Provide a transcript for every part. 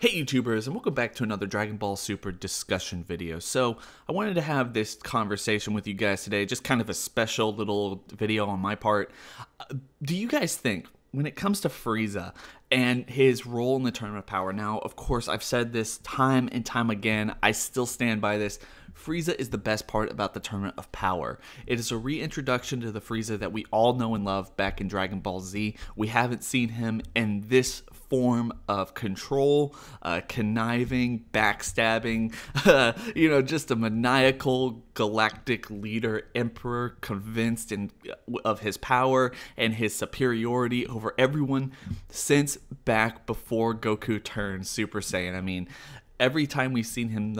Hey YouTubers, and welcome back to another Dragon Ball Super discussion video. So I wanted to have this conversation with you guys today, just kind of a special little video on my part. Do you guys think, when it comes to Frieza and his role in the Tournament of Power, now of course I've said this time and time again, I still stand by this, Frieza is the best part about the Tournament of Power. It is a reintroduction to the Frieza that we all know and love back in Dragon Ball Z. We haven't seen him in this form of control, conniving, backstabbing, just a maniacal galactic leader, emperor, convinced of his power and his superiority over everyone since back before Goku turned Super Saiyan. I mean, every time we've seen him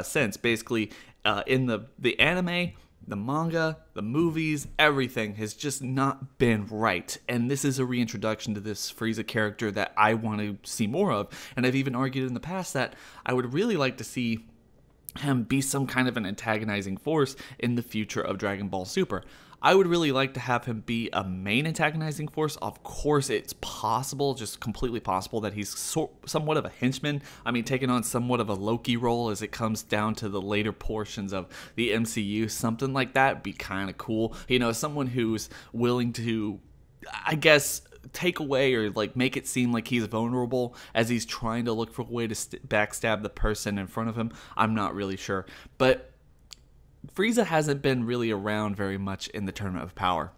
since, basically, in the anime, the manga, the movies, everything has just not been right. And this is a reintroduction to this Frieza character that I want to see more of. And I've even argued in the past that I would really like to see him be some kind of an antagonizing force in the future of Dragon Ball Super. I would really like to have him be a main antagonizing force. Of course, it's possible, just completely possible, that he's somewhat of a henchman. I mean, taking on somewhat of a Loki role as it comes down to the later portions of the MCU. Something like that would be kind of cool. You know, someone who's willing to, I guess, take away or like make it seem like he's vulnerable as he's trying to look for a way to backstab the person in front of him. I'm not really sure, but Frieza hasn't been really around very much in the Tournament of Power.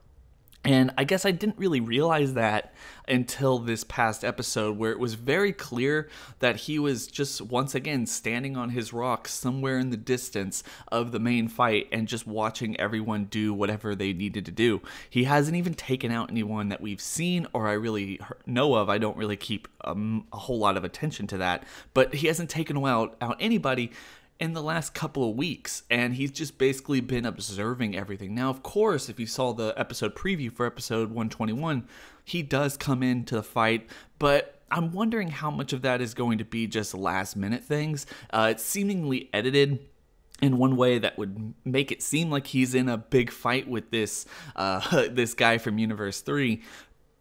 And I guess I didn't really realize that until this past episode, where it was very clear that he was just once again standing on his rock somewhere in the distance of the main fight and just watching everyone do whatever they needed to do. He hasn't even taken out anyone that we've seen or I really know of. I don't really keep a whole lot of attention to that, but he hasn't taken out anybody in the last couple of weeks, and he's just basically been observing everything. Now, of course, if you saw the episode preview for episode 121, he does come into the fight, but I'm wondering how much of that is going to be just last-minute things. It's seemingly edited in one way that would make it seem like he's in a big fight with this this guy from Universe 3,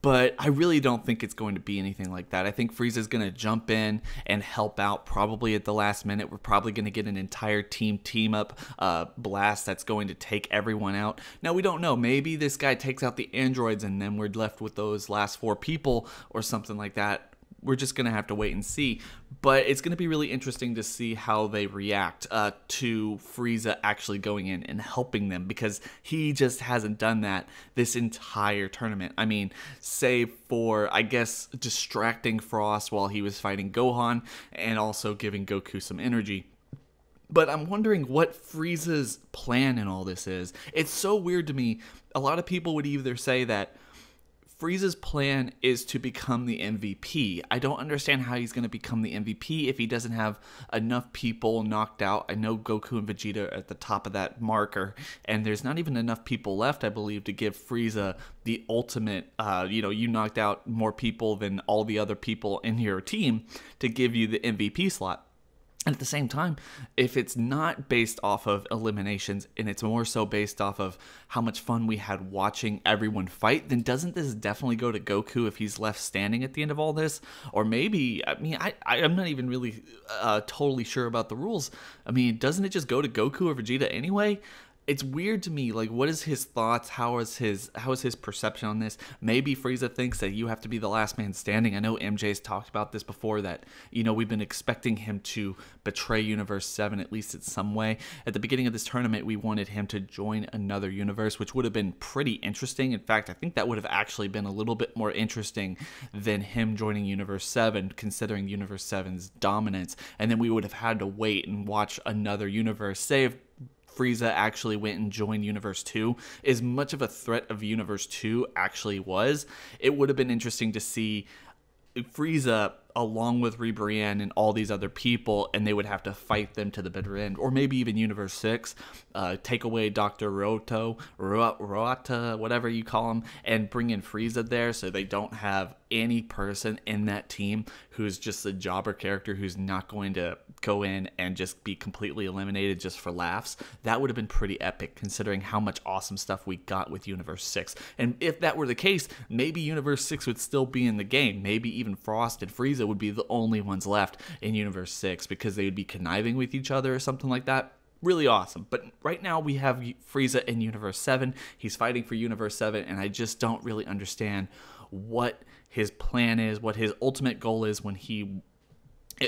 but I really don't think it's going to be anything like that. I think Frieza's going to jump in and help out probably at the last minute. We're probably going to get an entire team-up blast that's going to take everyone out. Now, we don't know. Maybe this guy takes out the androids and then we're left with those last 4 people or something like that. We're just going to have to wait and see. But it's going to be really interesting to see how they react to Frieza actually going in and helping them, because he just hasn't done that this entire tournament. I mean, save for, I guess, distracting Frost while he was fighting Gohan and also giving Goku some energy. But I'm wondering what Frieza's plan in all this is. It's so weird to me. A lot of people would either say that Frieza's plan is to become the MVP. I don't understand how he's going to become the MVP if he doesn't have enough people knocked out. I know Goku and Vegeta are at the top of that marker, and there's not even enough people left, I believe, to give Frieza the ultimate, you knocked out more people than all the other people in your team to give you the MVP slot. And at the same time, if it's not based off of eliminations and it's more so based off of how much fun we had watching everyone fight, then doesn't this definitely go to Goku if he's left standing at the end of all this? Or maybe, I mean, I'm not even really totally sure about the rules. I mean, doesn't it just go to Goku or Vegeta anyway? It's weird to me. Like, what is his thoughts? How is his perception on this? Maybe Frieza thinks that you have to be the last man standing. I know MJ's talked about this before, that, we've been expecting him to betray Universe 7, at least in some way. At the beginning of this tournament, we wanted him to join another universe, which would have been pretty interesting. In fact, I think that would have actually been a little bit more interesting than him joining Universe 7, considering Universe 7's dominance. And then we would have had to wait and watch another universe. Say if Frieza actually went and joined Universe 2, as much of a threat of Universe 2 actually was, it would have been interesting to see Frieza along with Ribrianne and all these other people, and they would have to fight them to the bitter end. Or maybe even Universe 6, take away Dr. Roata, whatever you call him, and bring in Frieza there so they don't have any person in that team who's just a jobber character who's not going to go in and just be completely eliminated just for laughs. That would have been pretty epic, considering how much awesome stuff we got with Universe 6. And if that were the case, maybe Universe 6 would still be in the game. Maybe even Frost and Frieza Frieza would be the only ones left in Universe 6 because they would be conniving with each other or something like that. Really awesome. But right now we have Frieza in Universe 7. He's fighting for Universe 7, and I just don't really understand what his plan is, what his ultimate goal is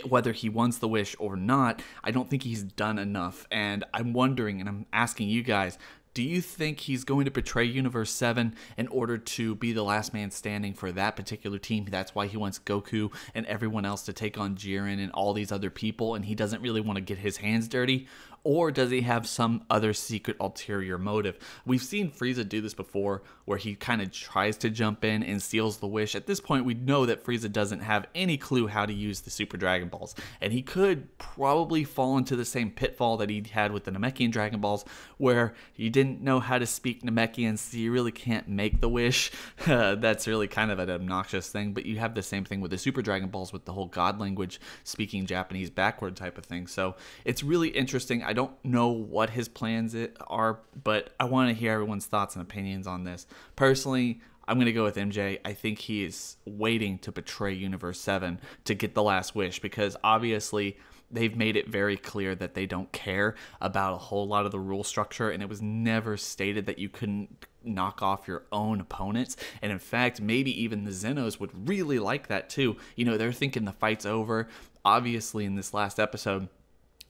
whether he wants the wish or not. I don't think he's done enough, and I'm wondering, and I'm asking you guys, do you think he's going to betray Universe 7 in order to be the last man standing for that particular team? That's why he wants Goku and everyone else to take on Jiren and all these other people, and he doesn't really want to get his hands dirty? Or does he have some other secret ulterior motive? We've seen Frieza do this before, where he kind of tries to jump in and steals the wish. At this point, we know that Frieza doesn't have any clue how to use the Super Dragon Balls, and he could probably fall into the same pitfall that he had with the Namekian Dragon Balls, where he didn't know how to speak Namekian, so you really can't make the wish. That's really kind of an obnoxious thing, but you have the same thing with the Super Dragon Balls with the whole God language, speaking Japanese backward type of thing. So it's really interesting. I don't know what his plans are, but I want to hear everyone's thoughts and opinions on this. Personally, I'm going to go with MJ. I think he is waiting to betray Universe 7 to get the last wish, because obviously they've made it very clear that they don't care about a whole lot of the rule structure, and it was never stated that you couldn't knock off your own opponents. And in fact, maybe even the Zenos would really like that too. You know, they're thinking the fight's over. Obviously, in this last episode,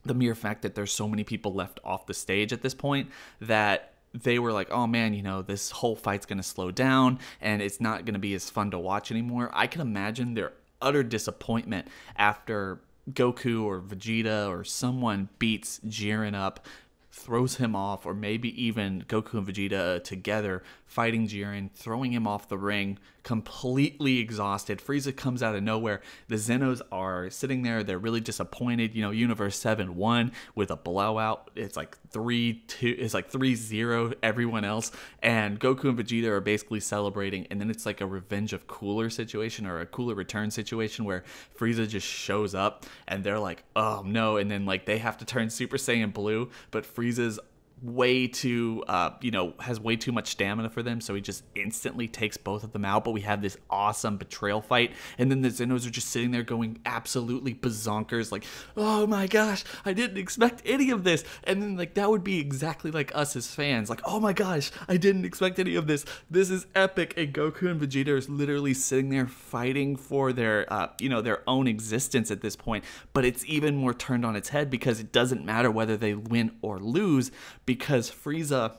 the mere fact that there's so many people left off the stage at this point, that they were like, oh man, you know, this whole fight's going to slow down and it's not going to be as fun to watch anymore. I can imagine their utter disappointment after Goku or Vegeta or someone beats Jiren up, throws him off, or maybe even Goku and Vegeta together fighting Jiren, throwing him off the ring, completely exhausted. Frieza comes out of nowhere. The Zenos are sitting there. They're really disappointed. You know, Universe 7 won with a blowout. It's like 3-2. It's like 3-0 everyone else. And Goku and Vegeta are basically celebrating. And then it's like a Revenge of Cooler situation, or a Cooler Return situation, where Frieza just shows up and they're like, oh no. And then like they have to turn Super Saiyan Blue, but Frieza's way too has way too much stamina for them, so he just instantly takes both of them out. But we have this awesome betrayal fight, and then the Zenos are just sitting there going absolutely bazonkers, like, oh my gosh, I didn't expect any of this. And then like that would be exactly like us as fans, like, oh my gosh, I didn't expect any of this, this is epic. And Goku and Vegeta are literally sitting there fighting for their their own existence at this point. But it's even more turned on its head, because it doesn't matter whether they win or lose, because Frieza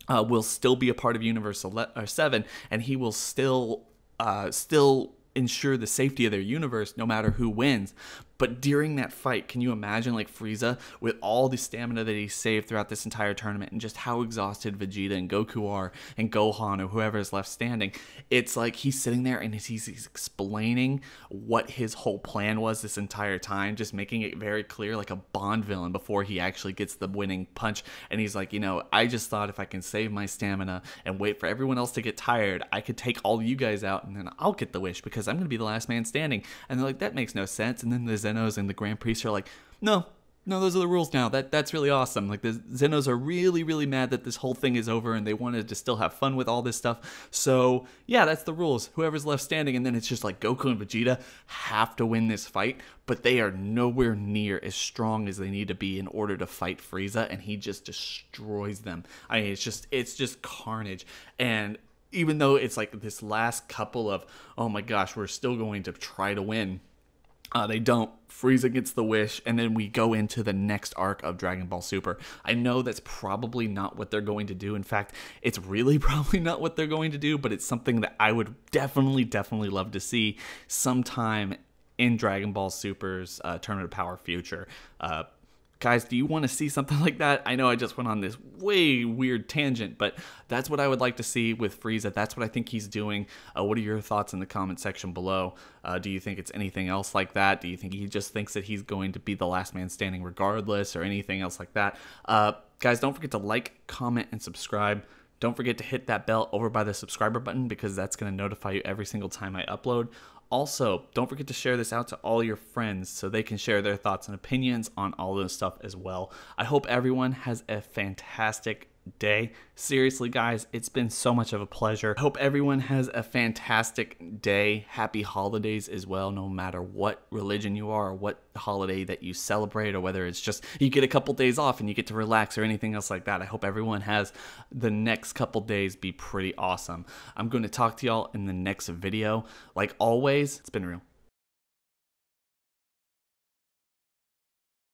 will still be a part of Universe 7, and he will still ensure the safety of their universe no matter who wins. But during that fight, can you imagine like Frieza with all the stamina that he saved throughout this entire tournament, and just how exhausted Vegeta and Goku are, and Gohan, or whoever is left standing? It's like he's sitting there and he's explaining what his whole plan was this entire time, just making it very clear, like a Bond villain before he actually gets the winning punch. And he's like, you know, I just thought if I can save my stamina and wait for everyone else to get tired, I could take all you guys out and then I'll get the wish, because I'm going to be the last man standing. And they're like, that makes no sense. And then the Zenos and the Grand Priests are like, no, those are the rules now. That's really awesome. Like, the Zenos are really, really mad that this whole thing is over, and they wanted to still have fun with all this stuff. So yeah, that's the rules. Whoever's left standing. And then it's just like Goku and Vegeta have to win this fight, but they are nowhere near as strong as they need to be in order to fight Frieza, and he just destroys them. I mean, it's just carnage. And even though it's like this last couple of, oh my gosh, we're still going to try to win, they don't. Frieza gets the wish, and then we go into the next arc of Dragon Ball Super. I know that's probably not what they're going to do. In fact, it's really probably not what they're going to do, but it's something that I would definitely love to see sometime in Dragon Ball Super's Tournament of Power future. Guys, do you want to see something like that? I know I just went on this way weird tangent, but that's what I would like to see with Frieza. That's what I think he's doing. What are your thoughts in the comment section below? Do you think it's anything else like that? Do you think he just thinks that he's going to be the last man standing regardless, or anything else like that? Guys, don't forget to like, comment, and subscribe. Don't forget to hit that bell over by the subscriber button, because that's going to notify you every single time I upload. Also, don't forget to share this out to all your friends so they can share their thoughts and opinions on all this stuff as well. I hope everyone has a fantastic day. Seriously, guys, it's been so much of a pleasure. I hope everyone has a fantastic day. Happy holidays as well, no matter what religion you are or what holiday that you celebrate, or whether it's just you get a couple days off and you get to relax or anything else like that. I hope everyone has the next couple days be pretty awesome. I'm going to talk to y'all in the next video. Like always, it's been real.